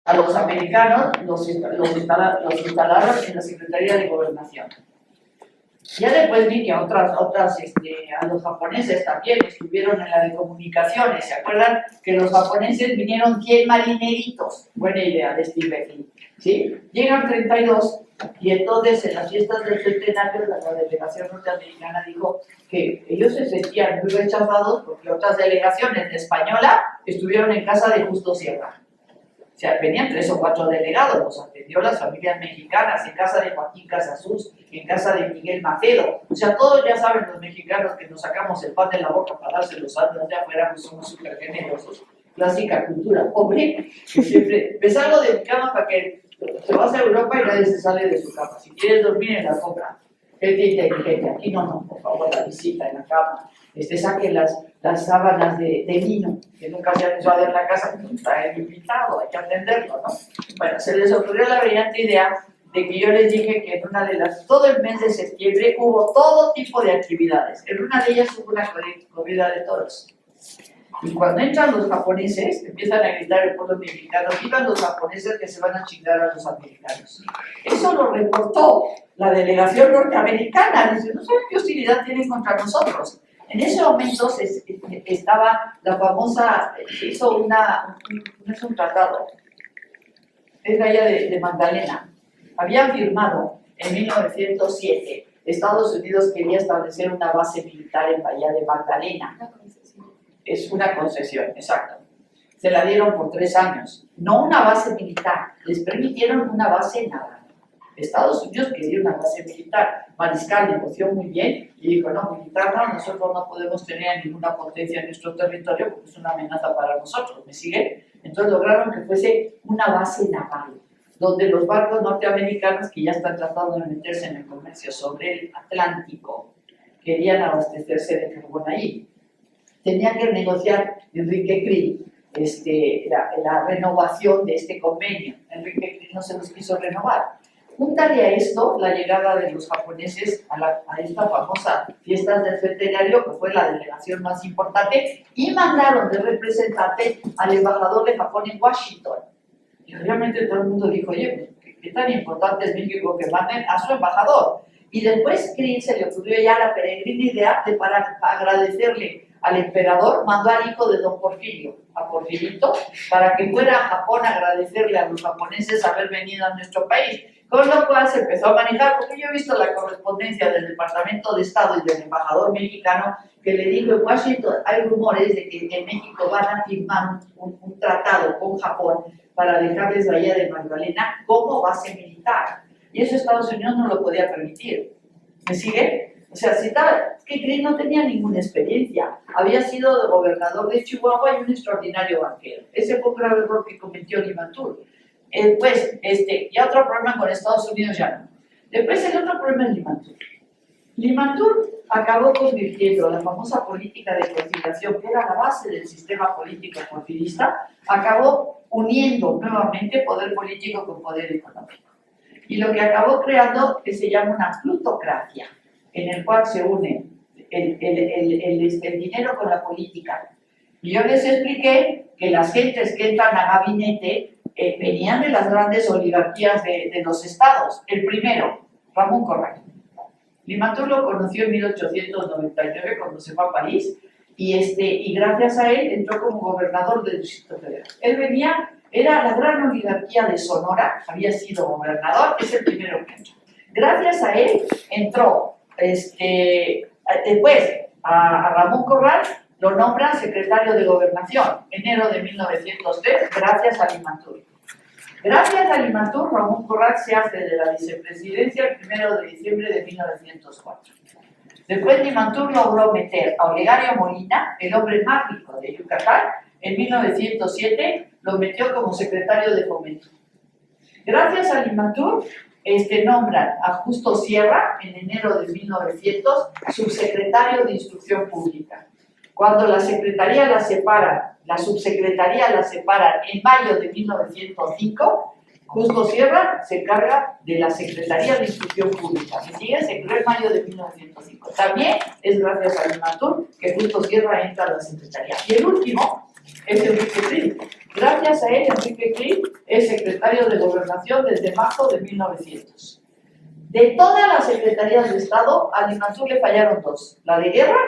A los americanos los instalaron en la Secretaría de Gobernación. Ya después vi que a los japoneses también estuvieron en la de comunicaciones. ¿Se acuerdan que los japoneses vinieron 100 marineritos? Buena idea de Steve Beckley, ¿sí? Llegan 32 y entonces en las fiestas del centenario la delegación norteamericana dijo que ellos se sentían muy rechazados porque otras delegaciones de española estuvieron en casa de Justo Sierra. O sea, venían 3 o 4 delegados, los atendió las familias mexicanas, en casa de Joaquín Casasus, en casa de Miguel Macedo. O sea, todos ya saben los mexicanos que nos sacamos el pan de la boca para dárselos a los de afuera, pues somos súper generosos. Clásica cultura pobre, que siempre me salgo de mi cama para que te vas a Europa y nadie se sale de su cama. Si quieres dormir en la compra, gente inteligente, aquí no, por favor, la visita en la cama. Saquen las sábanas de lino, que nunca se han usado en la casa, que está el invitado, hay que atenderlo, ¿no? Bueno, se les ocurrió la brillante idea de que yo les dije que en una de todo el mes de septiembre hubo todo tipo de actividades. En una de ellas hubo una corrida de toros. Y cuando entran los japoneses, empiezan a gritar el pueblo mexicano, vivan los japoneses que se van a chingar a los americanos. Eso lo reportó la delegación norteamericana. Dice, no saben qué hostilidad tienen contra nosotros. En ese momento estaba la famosa, se hizo no es un tratado, es la idea de Magdalena. Habían firmado en 1907, Estados Unidos quería establecer una base militar en Bahía de Magdalena. Es una concesión, exacto. Se la dieron por 3 años. No una base militar, les permitieron una base naval. Estados Unidos quería una base militar. Mariscal negoció muy bien y dijo, no, militar no, nosotros no podemos tener ninguna potencia en nuestro territorio porque es una amenaza para nosotros, ¿me siguen? Entonces lograron que fuese una base naval, donde los barcos norteamericanos que ya están tratando de meterse en el comercio sobre el Atlántico, querían abastecerse de carbón ahí. Tenía que negociar Enrique Krieg la renovación de este convenio. Enrique Krieg no se los quiso renovar. Júntale a esto la llegada de los japoneses a esta famosa fiesta del centenario, que fue la delegación más importante, y mandaron de representante al embajador de Japón en Washington. Y obviamente todo el mundo dijo, oye, ¿qué tan importante es México que manden a su embajador? Y después Krieg se le ocurrió ya la peregrina idea de para agradecerle al emperador, mandó al hijo de don Porfirio, a Porfirito, para que fuera a Japón a agradecerle a los japoneses haber venido a nuestro país. Con lo cual se empezó a manejar, porque yo he visto la correspondencia del Departamento de Estado y del embajador mexicano que le dijo en Washington, hay rumores de que en México van a firmar un tratado con Japón para dejarles Bahía de Magdalena como base militar. Y eso Estados Unidos no lo podía permitir. ¿Me sigue? O sea, es que Krieg no tenía ninguna experiencia. Había sido gobernador de Chihuahua y un extraordinario banquero. Ese fue un grave error que cometió Limantour. Pues, ya otro problema con Estados Unidos ya no. Después el otro problema es Limantour. Limantour acabó convirtiendo la famosa política de conciliación, que era la base del sistema político porfirista, acabó uniendo nuevamente poder político con poder económico. Y lo que acabó creando que se llama una plutocracia, en el cual se une el dinero con la política. Y yo les expliqué que las gentes que entran a gabinete venían de las grandes oligarquías de los estados. El primero, Ramón Corral. Limantour lo conoció en 1899 cuando se fue a París y gracias a él entró como gobernador del Distrito Federal. Él era la gran oligarquía de Sonora, había sido gobernador, es el primero que entró. Gracias a él entró, después a Ramón Corral lo nombran secretario de Gobernación, enero de 1903, gracias a Limantour. Gracias a Limantour, Ramón Corral se hace de la vicepresidencia el 1 de diciembre de 1904. Después Limantour logró meter a Olegario Molina, el hombre más rico de Yucatán, en 1907 lo metió como secretario de Fomento. Gracias a Limantour, nombran a Justo Sierra, en enero de 1900, subsecretario de Instrucción Pública. Cuando la secretaría la subsecretaría la separan en mayo de 1905, Justo Sierra se encarga de la Secretaría de Instrucción Pública. ¿Me siguen? Se creó en mayo de 1905. También es gracias a Limantour que Justo Sierra entra a la Secretaría. Y el último, es Enrique Krill. Gracias a él, Enrique Krill es secretario de Gobernación desde marzo de 1900. De todas las secretarías de Estado, a Limantur le fallaron dos. La de Guerra,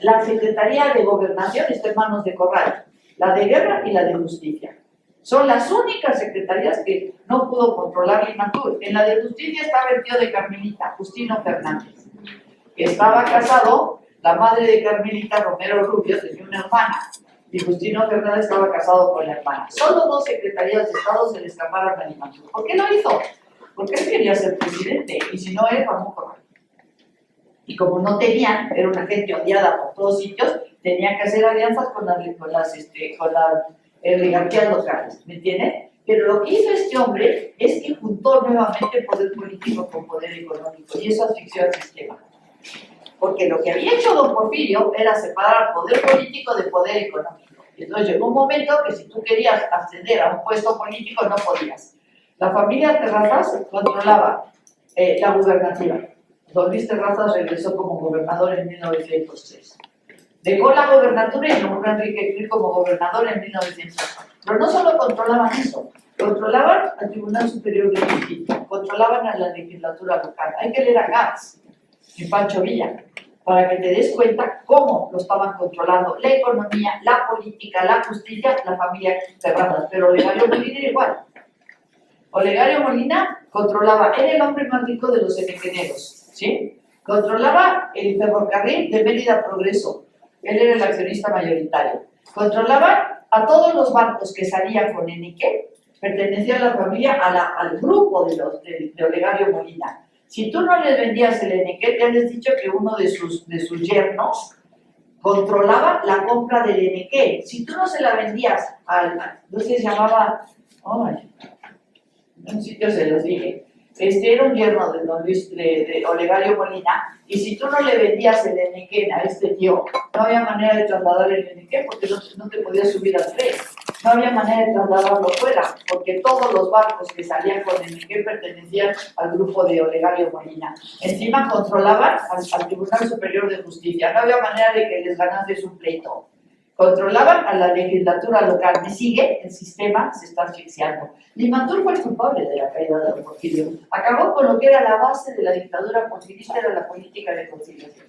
la Secretaría de Gobernación está en manos de Corral. La de Guerra y la de Justicia. Son las únicas secretarías que no pudo controlar Limantur. En la de Justicia estaba el tío de Carmelita, Justino Fernández, que estaba casado, la madre de Carmelita, Romero Rubio, tenía una hermana, y Justino Fernández estaba casado con la hermana. Solo dos secretarías de Estado se le escaparon a Limantur. ¿Por qué lo hizo? Porque él quería ser presidente, y si no él, vamos a correr. Y como no tenían, era una gente odiada por todos sitios, tenían que hacer alianzas con las oligarquías locales, ¿me entienden? Pero lo que hizo este hombre es que juntó nuevamente poder político con poder económico, y eso asfixió al sistema. Porque lo que había hecho don Porfirio era separar poder político de poder económico. Y entonces llegó un momento que si tú querías ascender a un puesto político no podías. La familia Terrazas controlaba la gubernatura. Don Luis Terrazas regresó como gobernador en 1903. Dejó la gobernatura y nombró a Enrique Krill como gobernador en 1904. Pero no solo controlaban eso, controlaban al Tribunal Superior de Justicia, controlaban a la legislatura local. Hay que leer a Katz y Pancho Villa para que te des cuenta cómo lo estaban controlando la economía, la política, la justicia, la familia Terrazas. Pero Olegario Molina era igual. Olegario Molina controlaba, era el hombre más rico de los enequeneros, ¿sí? Controlaba el ferrocarril de Mérida Progreso. Él era el accionista mayoritario. Controlaba a todos los barcos que salían con Enequén, pertenecían a la familia, al grupo de Olegario Molina. Si tú no les vendías el Enequén, ya les he dicho que uno de sus yernos controlaba la compra del Enequén. Si tú no se la vendías no sé si se llamaba, en un sitio se los dije, era un yerno de don Luis, de Olegario Molina, y si tú no le vendías el Enequén a este tío, no había manera de trasladar el Enequén porque no te podías subir al tren. No había manera de trasladarlo fuera, porque todos los barcos que salían con Enequén pertenecían al grupo de Olegario Molina. Encima controlaban al Tribunal Superior de Justicia. No había manera de que les ganase un pleito. Controlaban a la legislatura local. ¿Me sigue? El sistema se está asfixiando. Limantur fue el culpable de la caída de don Porfirio. Acabó con lo que era la base de la dictadura porfirista, era la política de conciliación.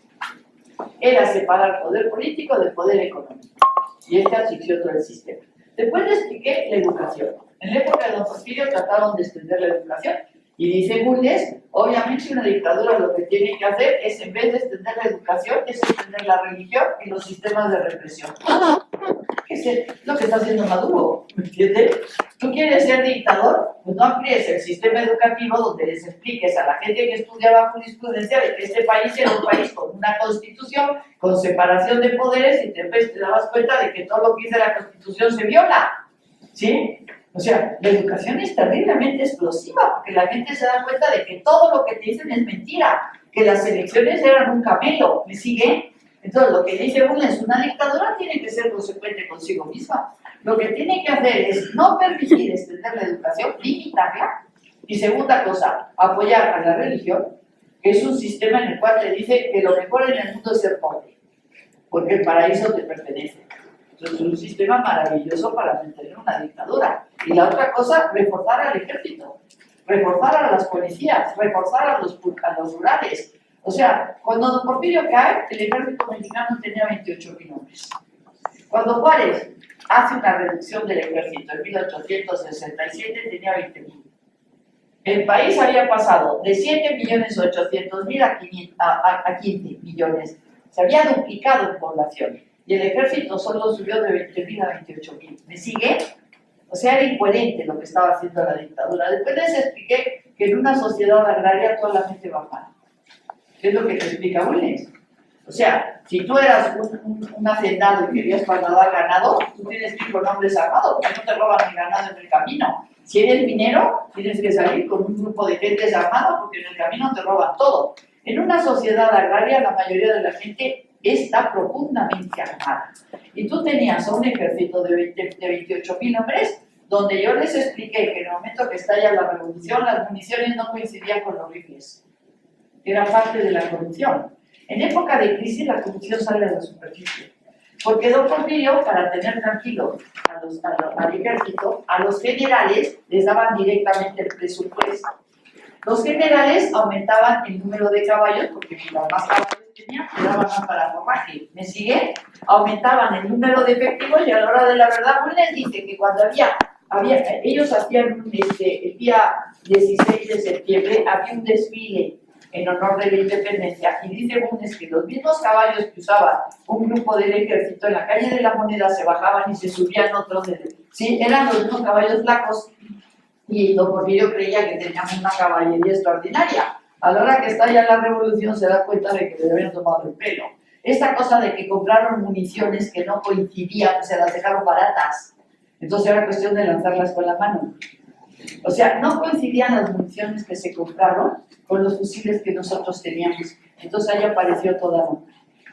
Era separar poder político del poder económico. Y este asfixió todo el sistema. Después le expliqué la educación. En la época de don Porfirio trataron de extender la educación. Y dice Bulnes, obviamente una dictadura lo que tiene que hacer es, en vez de extender la educación, es extender la religión y los sistemas de represión. ¿Qué es lo que está haciendo Maduro? ¿Me entiendes? ¿Tú quieres ser dictador? Pues no amplíes el sistema educativo donde les expliques a la gente que estudiaba jurisprudencia de que este país era un país con una constitución, con separación de poderes, y después te dabas cuenta de que todo lo que dice la constitución se viola. ¿Sí? O sea, la educación es terriblemente explosiva porque la gente se da cuenta de que todo lo que te dicen es mentira, que las elecciones eran un camelo, ¿me sigue? Entonces, lo que dice Bulnes, una dictadura tiene que ser consecuente consigo misma. Lo que tiene que hacer es no permitir extender la educación, limitarla. Y segunda cosa, apoyar a la religión, que es un sistema en el cual te dice que lo mejor en el mundo es ser pobre, porque el paraíso te pertenece. Entonces, es un sistema maravilloso para mantener una dictadura. Y la otra cosa, reforzar al ejército, reforzar a las policías, reforzar a los rurales. O sea, cuando don Porfirio cae, el ejército mexicano tenía 28.000 hombres. Cuando Juárez hace una reducción del ejército en 1867, tenía 20.000. El país había pasado de 7.800.000 a 15 millones. Se había duplicado en población. Y el ejército solo subió de 20.000 a 28.000. ¿Me sigue? O sea, era incoherente lo que estaba haciendo la dictadura. Después les expliqué que en una sociedad agraria toda la gente va mal. ¿Qué es lo que te explica Bulnes? O sea, si tú eras un hacendado y querías trasladar ganado, tú tienes que ir con hombres armados, porque no te roban el ganado en el camino. Si eres minero, tienes que salir con un grupo de gente armada, porque en el camino te roban todo. En una sociedad agraria, la mayoría de la gente está profundamente armada. Y tú tenías a un ejército de 28.000 hombres, donde yo les expliqué que en el momento que estalla la revolución, las municiones no coincidían con los rifles. Era parte de la corrupción. En época de crisis, la corrupción sale a la superficie. Porque don Porfirio, para tener tranquilo al ejército, a los generales les daban directamente el presupuesto. Los generales aumentaban el número de caballos, porque mientras más caballos tenían, le daban más para forraje. ¿Me sigue? Aumentaban el número de efectivos y a la hora de la verdad, pues les dice que cuando ellos hacían el día 16 de septiembre, había un desfile en honor de la independencia, y dice Bundes que los mismos caballos que usaba un grupo del ejército en la calle de la Moneda se bajaban y se subían otros, sí, eran los mismos caballos flacos, y don Porfirio creía que teníamos una caballería extraordinaria. A la hora que estalla la revolución se da cuenta de que le habían tomado el pelo. Esta cosa de que compraron municiones que no coincidían, pues se las dejaron baratas, entonces era cuestión de lanzarlas con la mano. O sea, no coincidían las municiones que se compraron con los fusiles que nosotros teníamos. Entonces ahí apareció toda una.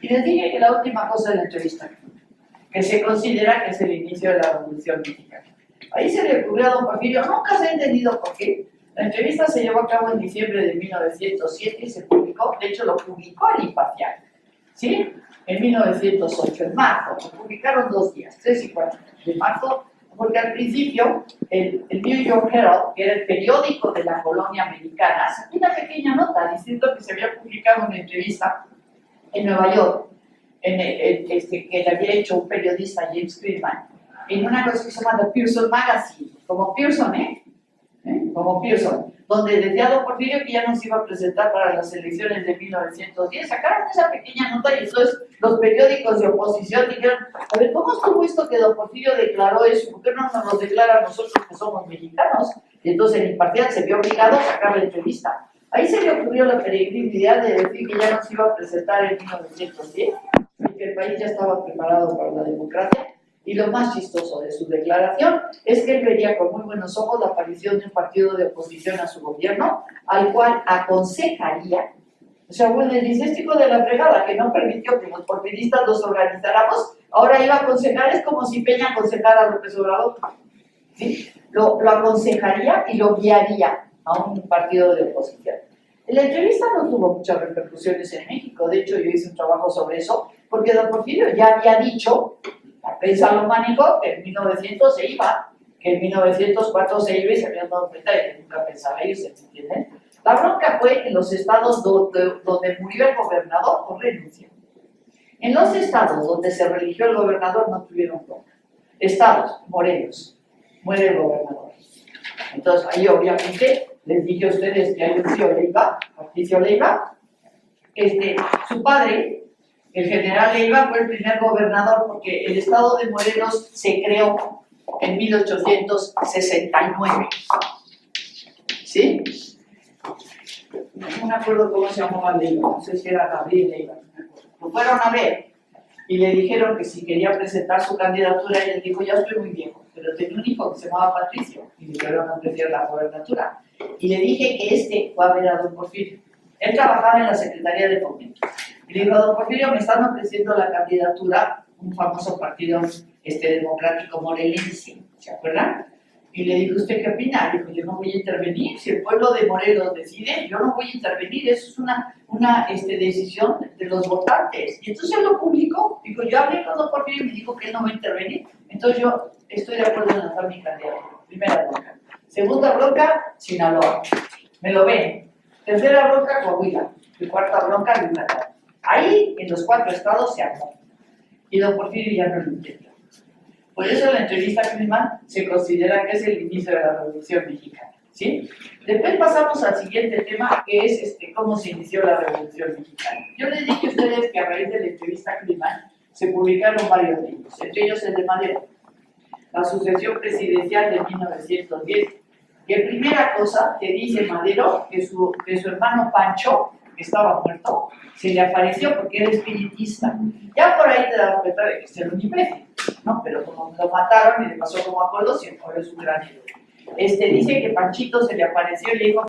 Y les dije que la última cosa de la entrevista, que se considera que es el inicio de la Revolución Mexicana. Ahí se le ocurrió a don Porfirio, nunca se ha entendido por qué. La entrevista se llevó a cabo en diciembre de 1907 y se publicó, de hecho lo publicó el Imparcial, ¿sí? En 1908, en marzo, lo publicaron 2 días, 3 y 4 de marzo, porque al principio el New York Herald, que era el periódico de la colonia americana, sacó una pequeña nota diciendo que se había publicado una entrevista en Nueva York, que le había hecho un periodista, James Friedman, en una cosa que se llama The Pearson Magazine, como Pearson, como Pearson, donde decía don Porfirio que ya no se iba a presentar para las elecciones de 1910. Sacaron esa pequeña nota y entonces los periódicos de oposición dijeron, a ver, ¿cómo estuvo esto que don Porfirio declaró eso? ¿Por qué no nos lo declara a nosotros que somos mexicanos? Y entonces el Imparcial se vio obligado a sacar la entrevista. Ahí se le ocurrió la peregrina idea de decir que ya no se iba a presentar en 1910, y que el país ya estaba preparado para la democracia. Y lo más chistoso de su declaración es que él vería con muy buenos ojos la aparición de un partido de oposición a su gobierno, al cual aconsejaría. O sea, bueno, le dice, este hijo de la fregada que no permitió que los porfiristas los organizáramos, ahora iba a aconsejar, es como si Peña aconsejara a López Obrador, ¿sí? Lo aconsejaría y lo guiaría a un partido de oposición. La entrevista no tuvo muchas repercusiones en México, de hecho yo hice un trabajo sobre eso, porque don Porfirio ya había dicho, la prensa lo manejó, que en 1900 se iba, que en 1904 se iba y se habían dado cuenta de que nunca pensaba irse, ¿me entienden? La bronca fue en los estados donde murió el gobernador por renuncia. En los estados donde se religió el gobernador no tuvieron bronca. Estados, Morelos, muere el gobernador. Entonces ahí obviamente les dije a ustedes que hay un tío Leiva, Patricio Leiva, su padre, el general Leiva, fue el primer gobernador porque el estado de Morelos se creó en 1869. ¿Sí? No me acuerdo cómo se llamaba Leiva, no sé si era Gabriel Leiva. Lo fueron a ver y le dijeron que si quería presentar su candidatura, y él dijo, ya estoy muy viejo, pero tenía un hijo que se llamaba Patricio y le fueron a ofrecer la gobernatura. Y le dije que fue a ver a don Porfirio. Él trabajaba en la Secretaría de Fomento. Y le dijo, don Porfirio, me están ofreciendo la candidatura, un famoso partido democrático morelense, ¿se acuerdan? Y le dijo, ¿usted qué opina? Dijo, yo no voy a intervenir, si el pueblo de Morelos decide, yo no voy a intervenir, eso es una decisión de los votantes. Y entonces él lo publicó, dijo, yo hablé con don Porfirio y me dijo que él no va a intervenir, entonces yo estoy de acuerdo en lanzar mi candidatura. Primera bronca. Segunda bronca, Sinaloa. Me lo ven. Tercera bronca, Coahuila. Y cuarta bronca, Yucatán. Ahí, en los 4 estados, se armó. Y don Porfirio ya no lo intentó. Por eso la entrevista a Friedman se considera que es el inicio de la Revolución Mexicana, ¿sí? Después pasamos al siguiente tema, que es cómo se inició la Revolución Mexicana. Yo les dije a ustedes que a raíz de la entrevista a Friedman se publicaron varios libros, entre ellos el de Madero, la sucesión presidencial de 1910. Y en primera cosa que dice Madero, que su hermano Pancho, que estaba muerto, se le apareció porque era espiritista. Ya por ahí te das cuenta de que es un imbécil, ¿no? Pero como lo mataron y le pasó como a Colosio, ahora es un gran héroe. Dice que Panchito se le apareció y le dijo